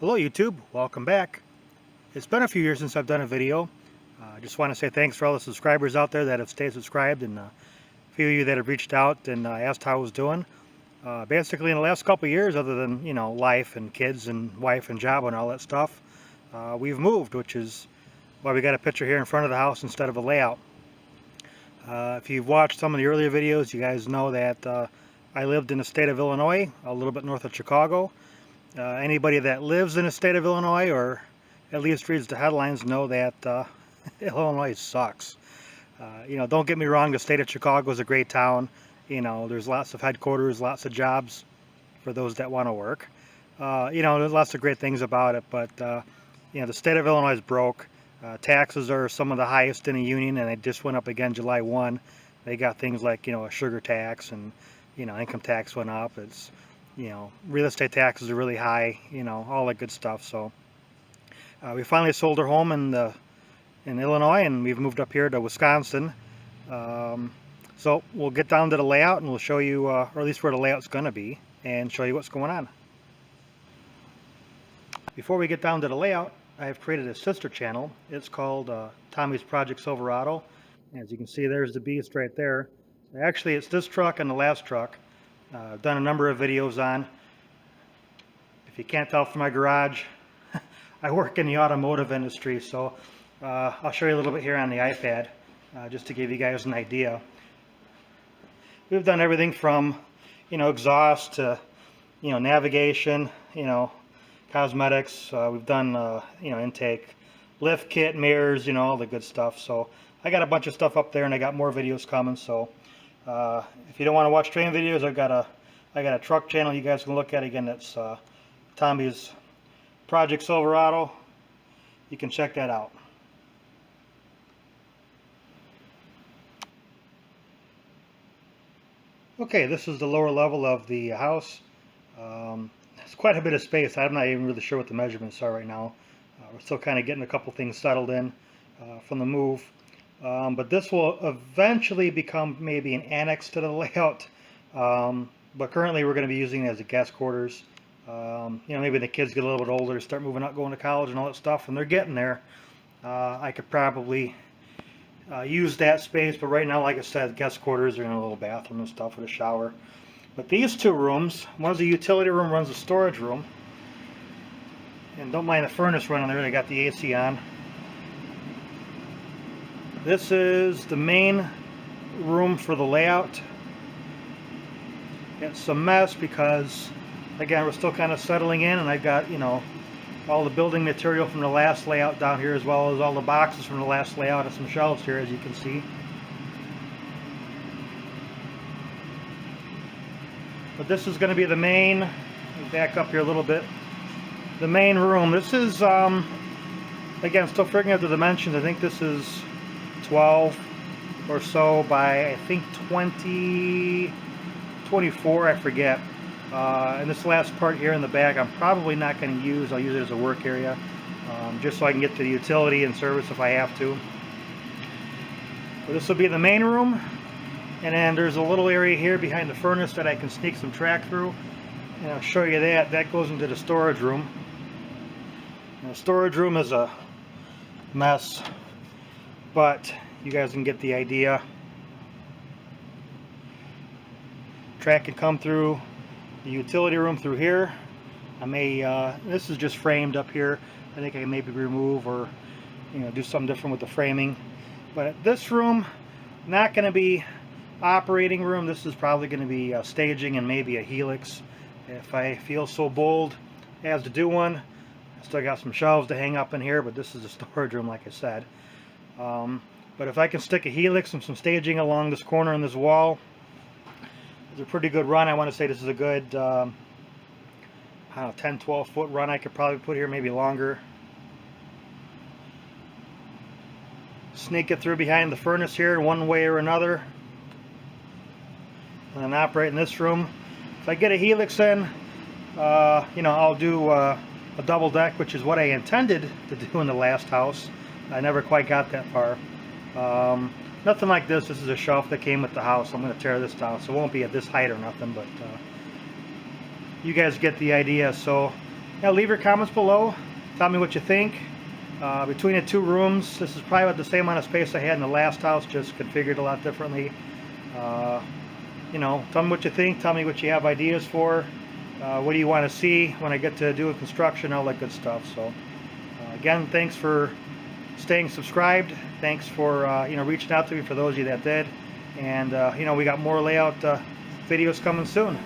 Hello YouTube, welcome back. It's been a few years since I've done a video. I just want to say thanks for all the subscribers out there that have stayed subscribed, and a few of you that have reached out and asked how I was doing. Basically in the last couple of years, other than life and kids and wife and job and all that stuff, we've moved, which is why we got a picture here in front of the house instead of a layout. If you've watched some of the earlier videos, you guys know that I lived in the state of Illinois, a little bit north of Chicago. Anybody that lives in the state of Illinois, or at least reads the headlines, know that Illinois sucks. Don't get me wrong, the state of Chicago is a great town. There's lots of headquarters, lots of jobs for those that want to work. There's lots of great things about it, but the state of Illinois is broke. Taxes are some of the highest in the union, and they just went up again July 1. They got things like, a sugar tax, and, income tax went up. It's, real estate taxes are really high, all that good stuff. So we finally sold our home in Illinois, and we've moved up here to Wisconsin. So we'll get down to the layout, and we'll show you, or at least where the layout's going to be, and show you what's going on. Before we get down to the layout, I've created a sister channel. It's called Tommy's Project Silverado. As you can see, there's the beast right there. Actually, it's this truck and the last truck. I've done a number of videos on. If you can't tell from my garage, I work in the automotive industry, so I'll show you a little bit here on the iPad, just to give you guys an idea. We've done everything from, exhaust to, navigation, cosmetics. We've done, intake, lift kit, mirrors, all the good stuff. So I got a bunch of stuff up there, and I got more videos coming. So if you don't want to watch train videos, I got a truck channel you guys can look at. Again, that's Tommy's Project Silverado. You can check that out. Okay, this is the lower level of the house. It's quite a bit of space. I'm not even really sure what the measurements are right now. We're still kind of getting a couple things settled in from the move. But this will eventually become maybe an annex to the layout. But currently we're going to be using it as a guest quarters. Maybe the kids get a little bit older, start moving out, going to college and all that stuff, and they're getting there. I could probably use that space, but right now, like I said, guest quarters are in a little bathroom and stuff with a shower. But these two rooms, one's a utility room, one's a storage room. And don't mind the furnace running there, they got the AC on. This is the main room for the layout. It's a mess because, again, we're still kind of settling in, and I've got, all the building material from the last layout down here, as well as all the boxes from the last layout and some shelves here, as you can see. But this is going to be the main, let me back up here a little bit, the main room. This is, again, still figuring out the dimensions. I think this is 12 or so by, I think, 24, I forget. And this last part here in the back I'm probably not going to use. I'll use it as a work area, just so I can get to the utility and service if I have to. But this will be the main room, and then there's a little area here behind the furnace that I can sneak some track through, and I'll show you that. That goes into the storage room. And the storage room is a mess, but you guys can get the idea. Track can come through the utility room through here. I may, this is just framed up here. I think I can maybe remove or, do something different with the framing. But this room, not going to be operating room. This is probably going to be staging and maybe a helix if I feel so bold as to do one. I still got some shelves to hang up in here, but this is a storage room, like I said. But if I can stick a helix and some staging along this corner and this wall, it's a pretty good run. I want to say this is a good, I don't know, 10, 12 foot run I could probably put here, maybe longer. Sneak it through behind the furnace here one way or another. And then operate in this room. If I get a helix in, I'll do a double deck, which is what I intended to do in the last house. I never quite got that far. Nothing like this. This is a shelf that came with the house. I'm going to tear this down, so it won't be at this height or nothing, but you guys get the idea. So Yeah, leave your comments below. Tell me what you think. Between the two rooms, this is probably about the same amount of space I had in the last house, just configured a lot differently. You know, tell me what you think. Tell me what you have ideas for. What do you want to see when I get to doing construction, all that good stuff. So again, thanks for staying subscribed. Thanks for you know, reaching out to me, for those of you that did. And you know, we got more layout videos coming soon.